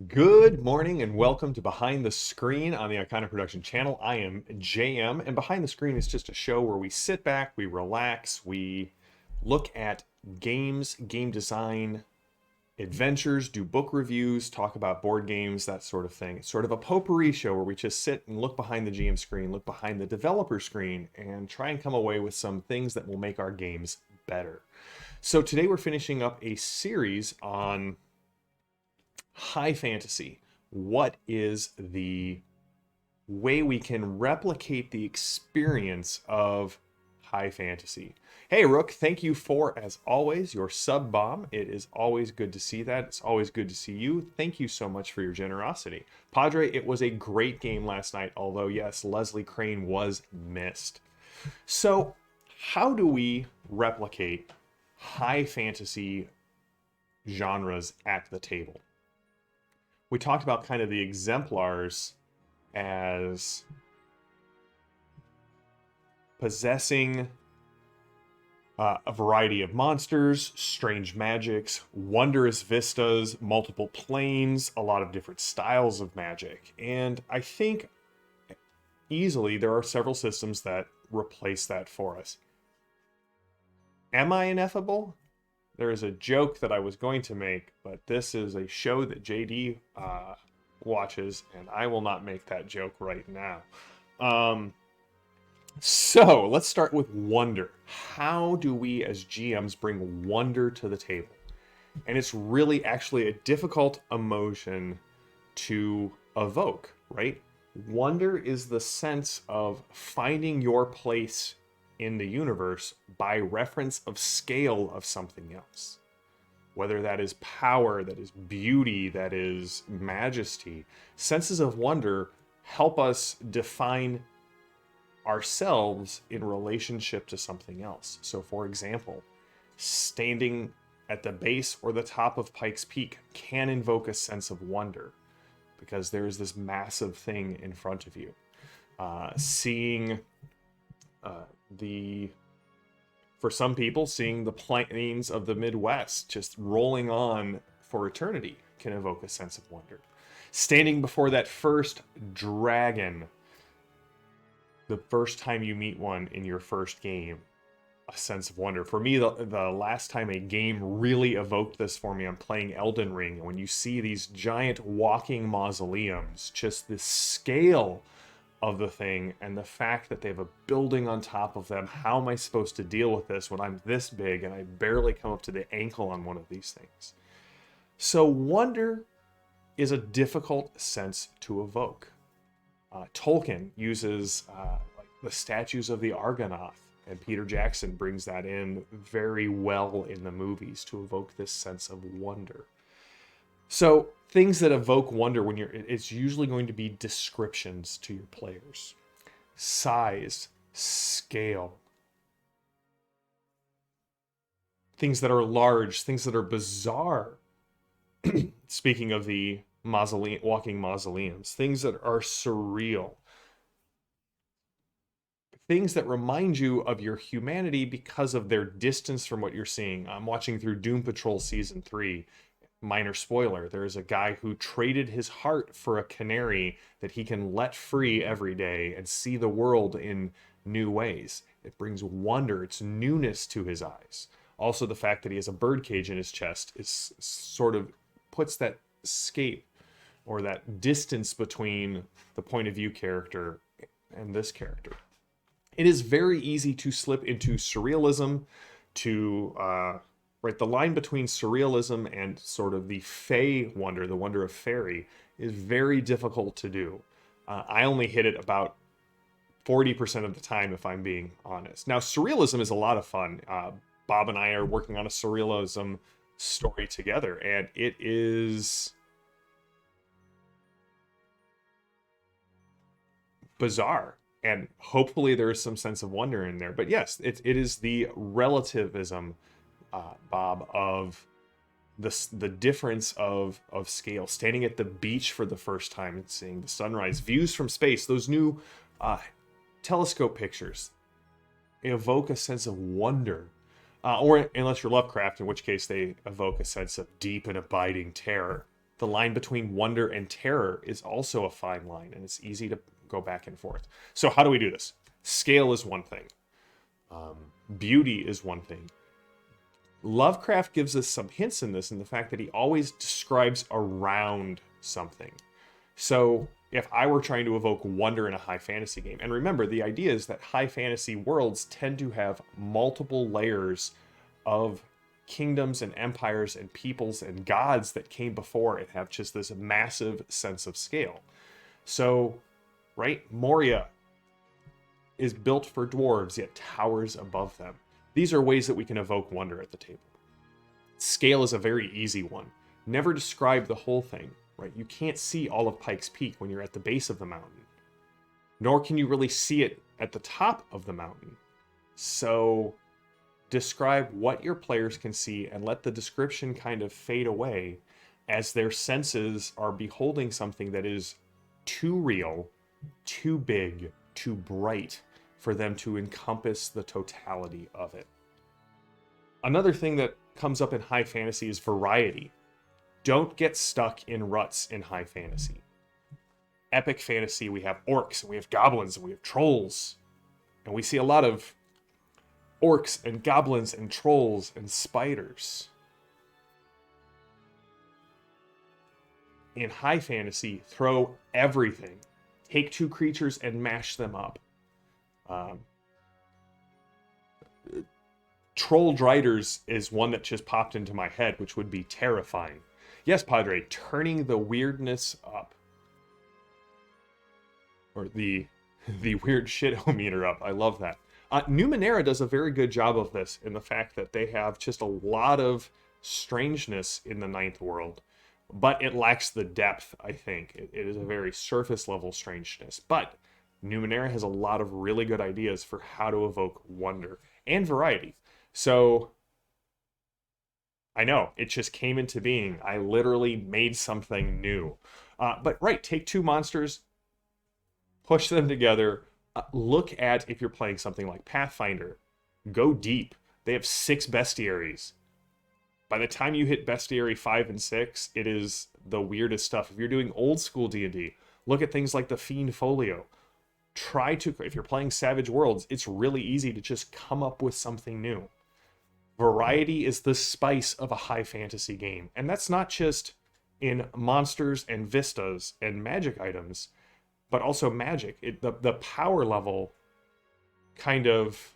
Good morning and welcome to Behind the Screen on the Iconic Production channel. I am JM, and Behind the Screen is just a show where we sit back, we relax, we look at games, game design, adventures, do book reviews, talk about board games, that sort of thing. It's sort of a potpourri show where we just sit and look behind the GM screen, look behind the developer screen, and try and come away with some things that will make our games better. So today we're finishing up a series on high fantasy. What is the way we can replicate the experience of high fantasy? Hey, Rook, thank you for, as always, your sub bomb. It is always good to see that. It's always good to see you. Thank you so much for your generosity. Padre, it was a great game last night, although, yes, Leslie Crane was missed. So, how do we replicate high fantasy genres at the table? We talked about kind of the exemplars as possessing a variety of monsters, strange magics, wondrous vistas, multiple planes, a lot of different styles of magic. And I think easily there are several systems that replace that for us. Am I ineffable? There is a joke that I was going to make, but this is a show that JD watches, and I will not make that joke right now. So let's start with wonder. How do we as GMs bring wonder to the table? And it's really actually a difficult emotion to evoke, right? Wonder is the sense of finding your place in the universe by reference of scale of something else. Whether that is power, that is beauty, that is majesty. Senses of wonder help us define ourselves in relationship to something else. So for example, standing at the base or the top of Pikes Peak can invoke a sense of wonder because there is this massive thing in front of you. Seeing for some people, seeing the plains of the Midwest just rolling on for eternity can evoke a sense of wonder. Standing before that first dragon, the first time you meet one in your first game, a sense of wonder. For me, the last time a game really evoked this for me, I'm playing Elden Ring, and when you see these giant walking mausoleums, just the scale of the thing and the fact that they have a building on top of them. How am I supposed to deal with this when I'm this big and I barely come up to the ankle on one of these things? So wonder is a difficult sense to evoke. Tolkien uses like the statues of the Argonath, and Peter Jackson brings that in very well in the movies to evoke this sense of wonder. So things that evoke wonder it's usually going to be descriptions to your players. Size, scale. Things that are large, things that are bizarre. Speaking of the walking mausoleums, things that are surreal. Things that remind you of your humanity because of their distance from what you're seeing. I'm watching through Doom Patrol Season 3. Minor spoiler, there's a guy who traded his heart for a canary that he can let free every day and see the world in new ways. It brings wonder, it's newness to his eyes. Also, the fact that he has a birdcage in his chest is sort of puts that scape or that distance between the point of view character and this character. It is very easy to slip into surrealism, right, the line between surrealism and sort of the fey wonder, the wonder of fairy, is very difficult to do. I only hit it about 40% of the time, if I'm being honest. Now, surrealism is a lot of fun. Bob and I are working on a surrealism story together, and it is bizarre. And hopefully there is some sense of wonder in there. But yes, it is the relativism, Bob, of the difference of scale. Standing at the beach for the first time and seeing the sunrise, views from space, those new telescope pictures evoke a sense of wonder. Or unless you're Lovecraft, in which case they evoke a sense of deep and abiding terror. The line between wonder and terror is also a fine line, and it's easy to go back and forth. So how do we do this? Scale is one thing. Beauty is one thing. Lovecraft gives us some hints in this, in the fact that he always describes around something. So if I were trying to evoke wonder in a high fantasy game, and remember, the idea is that high fantasy worlds tend to have multiple layers of kingdoms and empires and peoples and gods that came before and have just this massive sense of scale. So, right, Moria is built for dwarves, yet towers above them. These are ways that we can evoke wonder at the table. Scale is a very easy one. Never describe the whole thing, right? You can't see all of Pike's Peak when you're at the base of the mountain, nor can you really see it at the top of the mountain. So describe what your players can see and let the description kind of fade away as their senses are beholding something that is too real, too big, too bright for them to encompass the totality of it. Another thing that comes up in high fantasy is variety. Don't get stuck in ruts in high fantasy. Epic fantasy, we have orcs, and we have goblins, and we have trolls. And we see a lot of orcs and goblins and trolls and spiders. In high fantasy, throw everything. Take two creatures and mash them up. Troll Driders is one that just popped into my head, which would be terrifying. Yes, Padre, turning the weirdness up. Or the weird shit-o-meter up. I love that. Numenera does a very good job of this in the fact that they have just a lot of strangeness in the ninth world, but it lacks the depth, I think. It is a very surface-level strangeness, but Numenera has a lot of really good ideas for how to evoke wonder and variety. So, I know, it just came into being. I literally made something new. But right, take two monsters, push them together. Look at, if you're playing something like Pathfinder, go deep. They have 6 bestiaries. By the time you hit bestiary 5 and 6, it is the weirdest stuff. If you're doing old school D&D, look at things like the Fiend Folio. If you're playing Savage Worlds, it's really easy to just come up with something new. Variety is the spice of a high fantasy game. And that's not just in monsters and vistas and magic items, but also magic. The power level kind of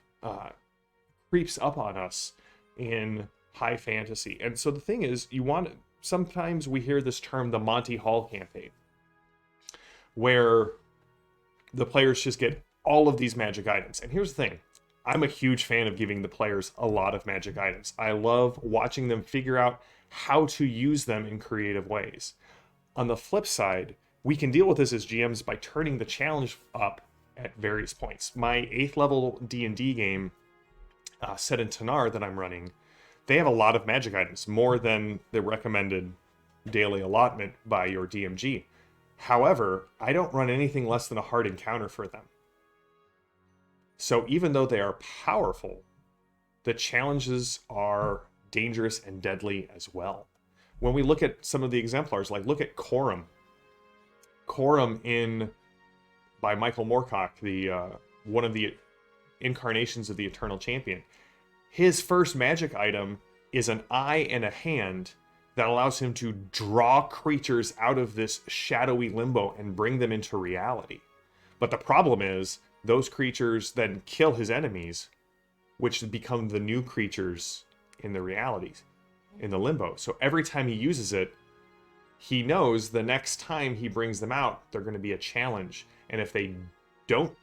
creeps up on us in high fantasy. And so the thing is, sometimes we hear this term, the Monty Hall campaign, where the players just get all of these magic items. And here's the thing. I'm a huge fan of giving the players a lot of magic items. I love watching them figure out how to use them in creative ways. On the flip side, we can deal with this as GMs by turning the challenge up at various points. My 8th level D&D game set in Tanar that I'm running, they have a lot of magic items, more than the recommended daily allotment by your DMG. However, I don't run anything less than a hard encounter for them. So even though they are powerful, the challenges are dangerous and deadly as well. When we look at some of the exemplars, like look at Corum. Corum by Michael Moorcock, one of the incarnations of the Eternal Champion. His first magic item is an eye and a hand that allows him to draw creatures out of this shadowy limbo and bring them into reality. But the problem is, those creatures then kill his enemies, which become the new creatures in the realities, in the limbo. So every time he uses it, he knows the next time he brings them out, they're going to be a challenge. And if they don't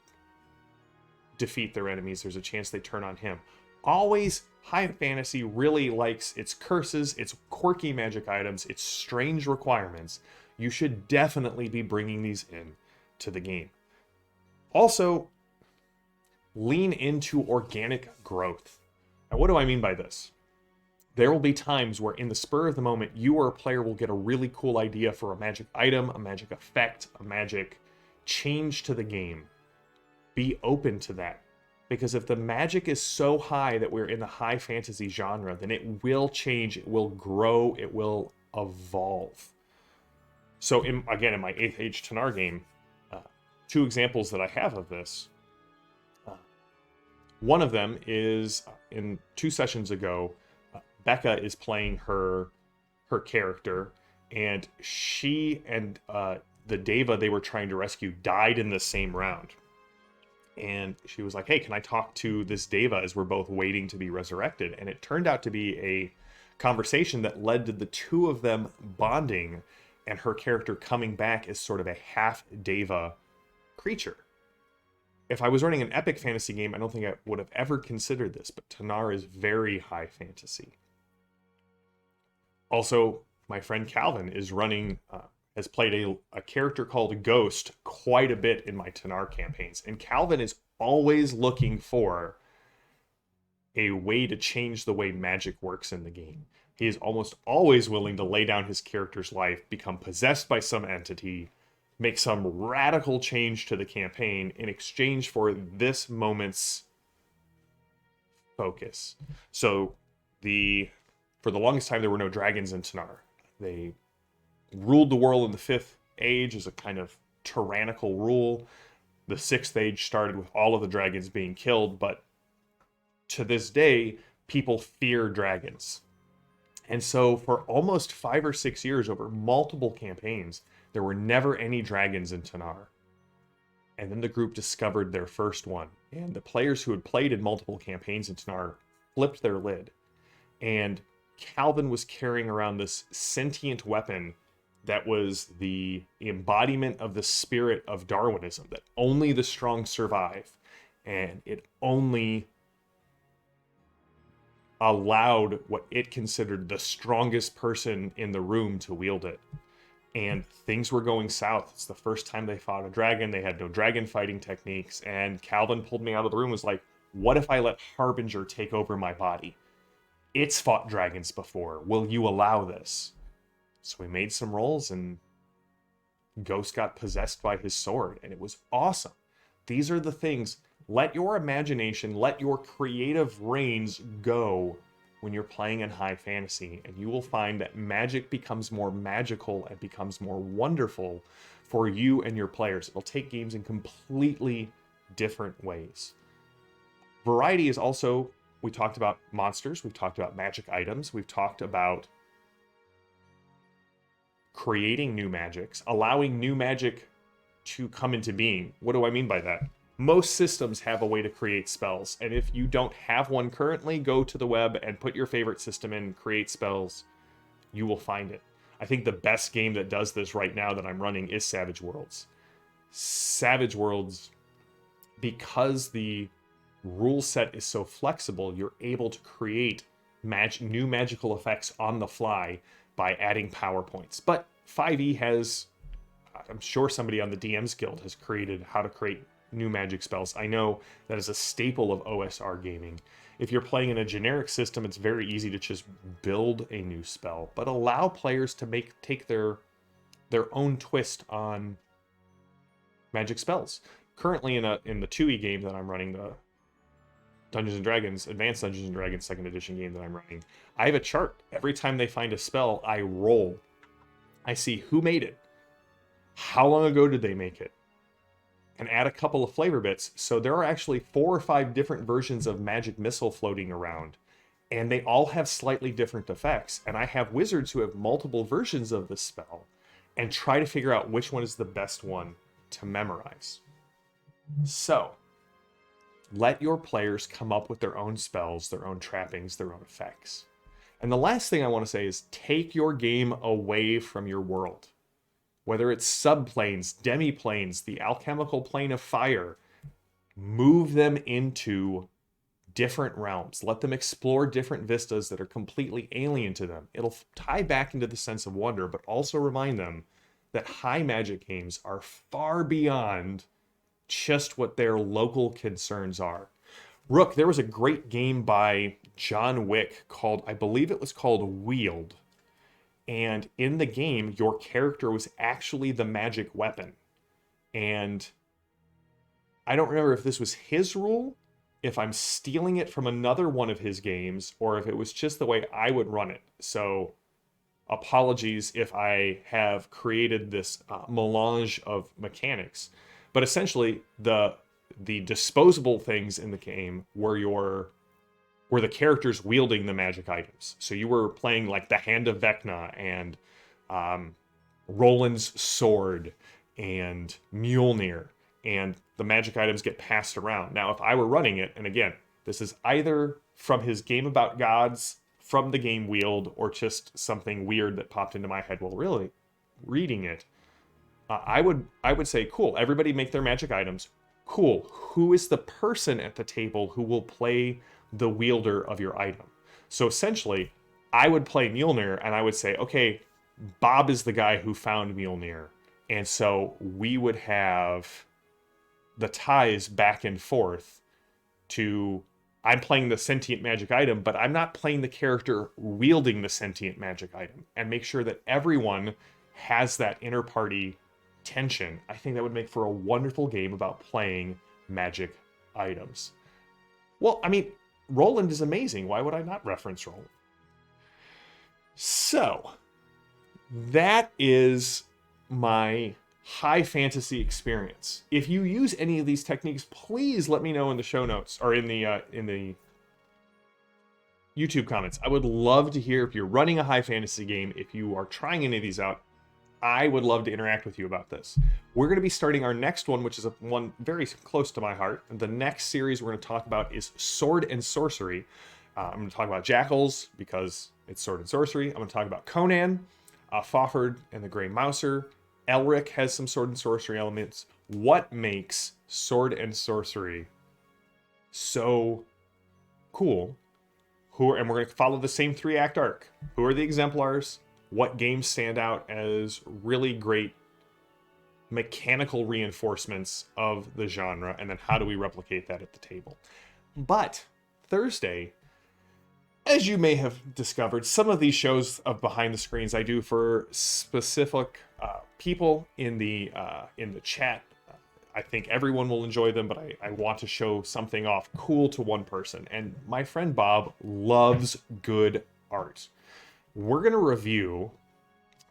defeat their enemies, there's a chance they turn on him. Always, high fantasy really likes its curses, its quirky magic items, its strange requirements. You should definitely be bringing these in to the game. Also, lean into organic growth. Now, what do I mean by this? There will be times where in the spur of the moment, you or a player will get a really cool idea for a magic item, a magic effect, a magic change to the game. Be open to that. Because if the magic is so high that we're in the high fantasy genre, then it will change, it will grow, it will evolve. So again, in my 8th Age Tanar game, uh, two examples that I have of this. One of them is in 2 sessions ago, Becca is playing her character, and she and the Deva they were trying to rescue died in the same round. And she was like, "Hey, can I talk to this Deva as we're both waiting to be resurrected?" And it turned out to be a conversation that led to the two of them bonding, and her character coming back as sort of a half Deva creature. If I was running an epic fantasy game, I don't think I would have ever considered this, but Tanar is very high fantasy. Also, my friend Calvin is running, has played a character called Ghost quite a bit in my Tanar campaigns. And Calvin is always looking for a way to change the way magic works in the game. He is almost always willing to lay down his character's life, become possessed by some entity, make some radical change to the campaign in exchange for this moment's focus. So for the longest time there were no dragons in Tanar. They ruled the world in the 5th Age as a kind of tyrannical rule. The 6th Age started with all of the dragons being killed, but to this day people fear dragons. And so for almost 5 or 6 years over multiple campaigns, there were never any dragons in Tanar. And then the group discovered their first one. And the players who had played in multiple campaigns in Tanar flipped their lid. And Calvin was carrying around this sentient weapon that was the embodiment of the spirit of Darwinism, that only the strong survive. And it only allowed what it considered the strongest person in the room to wield it. And things were going south. It's the first time they fought a dragon. They had no dragon fighting techniques. And Calvin pulled me out of the room and was like, "What if I let Harbinger take over my body? It's fought dragons before. Will you allow this?" So we made some rolls, and Ghost got possessed by his sword, and it was awesome. These are the things. Let your imagination, let your creative reins go when you're playing in high fantasy, and you will find that magic becomes more magical and becomes more wonderful for you and your players. It'll take games in completely different ways. Variety is also, we talked about monsters, we've talked about magic items, we've talked about creating new magics, allowing new magic to come into being. What do I mean by that? Most systems have a way to create spells, and if you don't have one currently, go to the web and put your favorite system in, create spells. You will find it. I think the best game that does this right now that I'm running is Savage Worlds. Savage Worlds, because the rule set is so flexible, you're able to create new magical effects on the fly by adding PowerPoints. But 5e has, I'm sure somebody on the DMs Guild has created how to create new magic spells. I know that is a staple of OSR gaming. If you're playing in a generic system, it's very easy to just build a new spell, but allow players to take their own twist on magic spells. Currently in the 2e game that I'm running, the Dungeons and Dragons, Advanced Dungeons and Dragons 2nd edition game that I'm running, I have a chart. Every time they find a spell, I roll. I see who made it, how long ago did they make it, and add a couple of flavor bits. So there are actually 4 or 5 different versions of Magic Missile floating around, and they all have slightly different effects. And I have wizards who have multiple versions of this spell and try to figure out which one is the best one to memorize. So let your players come up with their own spells, their own trappings, their own effects. And the last thing I want to say is take your game away from your world. Whether it's subplanes, demiplanes, the alchemical plane of fire, move them into different realms. Let them explore different vistas that are completely alien to them. It'll tie back into the sense of wonder, but also remind them that high magic games are far beyond just what their local concerns are. Rook, there was a great game by John Wick called, I believe it was called Wield. And in the game, your character was actually the magic weapon. And I don't remember if this was his rule, if I'm stealing it from another one of his games, or if it was just the way I would run it. So apologies if I have created this melange of mechanics. But essentially, the disposable things in the game were the characters wielding the magic items. So you were playing like the Hand of Vecna and Roland's sword and Mjolnir, and the magic items get passed around. Now, if I were running it, and again, this is either from his Game About Gods, from the game Wield, or just something weird that popped into my head while really reading it, I would say, cool, everybody make their magic items. Cool, who is the person at the table who will play the wielder of your item? So essentially, I would play Mjolnir, and I would say, okay, Bob is the guy who found Mjolnir. And so we would have the ties back and forth to, I'm playing the sentient magic item, but I'm not playing the character wielding the sentient magic item, and make sure that everyone has that inter-party tension. I think that would make for a wonderful game about playing magic items. Well, I mean, Roland is amazing. Why would I not reference Roland? So, that is my high fantasy experience. If you use any of these techniques, please let me know in the show notes or in the YouTube comments. I would love to hear if you're running a high fantasy game, if you are trying any of these out. I would love to interact with you about this. We're going to be starting our next one, which is one very close to my heart. The next series we're going to talk about is Sword and Sorcery. I'm going to talk about Jackals because it's Sword and Sorcery. I'm going to talk about Conan, Fafhrd and the Grey Mouser. Elric has some Sword and Sorcery elements. What makes Sword and Sorcery so cool? And we're going to follow the same 3-act arc. Who are the exemplars? What games stand out as really great mechanical reinforcements of the genre, and then how do we replicate that at the table? But Thursday, as you may have discovered, some of these shows of behind the screens I do for specific people in the chat. I think everyone will enjoy them, but I want to show something off cool to one person. And my friend Bob loves good art. We're going to review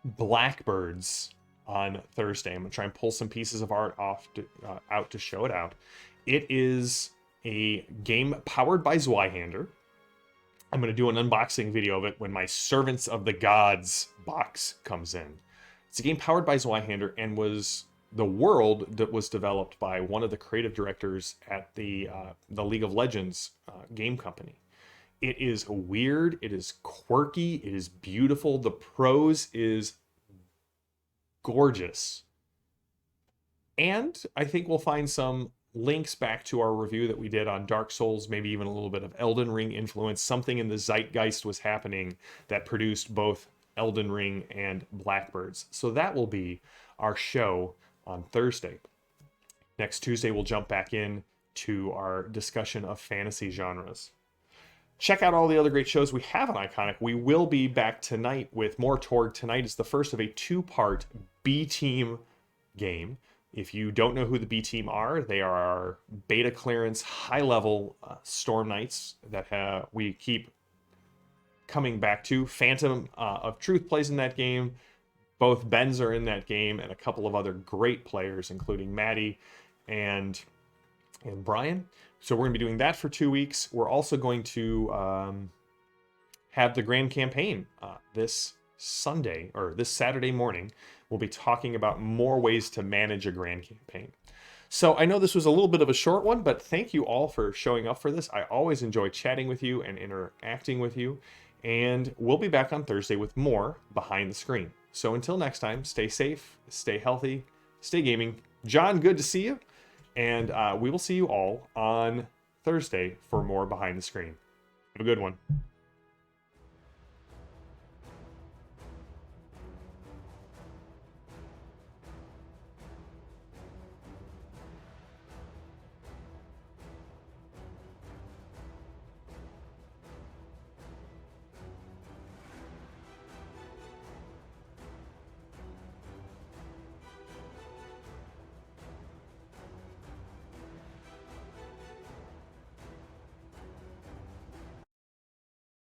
Blackbirds on Thursday. I'm going to try and pull some pieces of art out to show it out. It is a game powered by Zweihander. I'm going to do an unboxing video of it when my Servants of the Gods box comes in. It's a game powered by Zweihander and was the world that was developed by one of the creative directors at the League of Legends game company. It is weird, it is quirky, it is beautiful. The prose is gorgeous. And I think we'll find some links back to our review that we did on Dark Souls, maybe even a little bit of Elden Ring influence. Something in the zeitgeist was happening that produced both Elden Ring and Blackbirds. So that will be our show on Thursday. Next Tuesday, we'll jump back in to our discussion of fantasy genres. Check out all the other great shows we have on Iconic. We will be back tonight with more Torg. Tonight is the first of a 2-part B-Team game. If you don't know who the B-Team are, they are our beta clearance, high-level Storm Knights that we keep coming back to. Phantom of Truth plays in that game. Both Bens are in that game, and a couple of other great players, including Maddie and Brian. So we're going to be doing that for 2 weeks. We're also going to have the grand campaign this Sunday, or this Saturday morning. We'll be talking about more ways to manage a grand campaign. So I know this was a little bit of a short one, but thank you all for showing up for this. I always enjoy chatting with you and interacting with you. And we'll be back on Thursday with more Behind the Screen. So until next time, stay safe, stay healthy, stay gaming. John, good to see you. And we will see you all on Thursday for more Behind the Screen. Have a good one.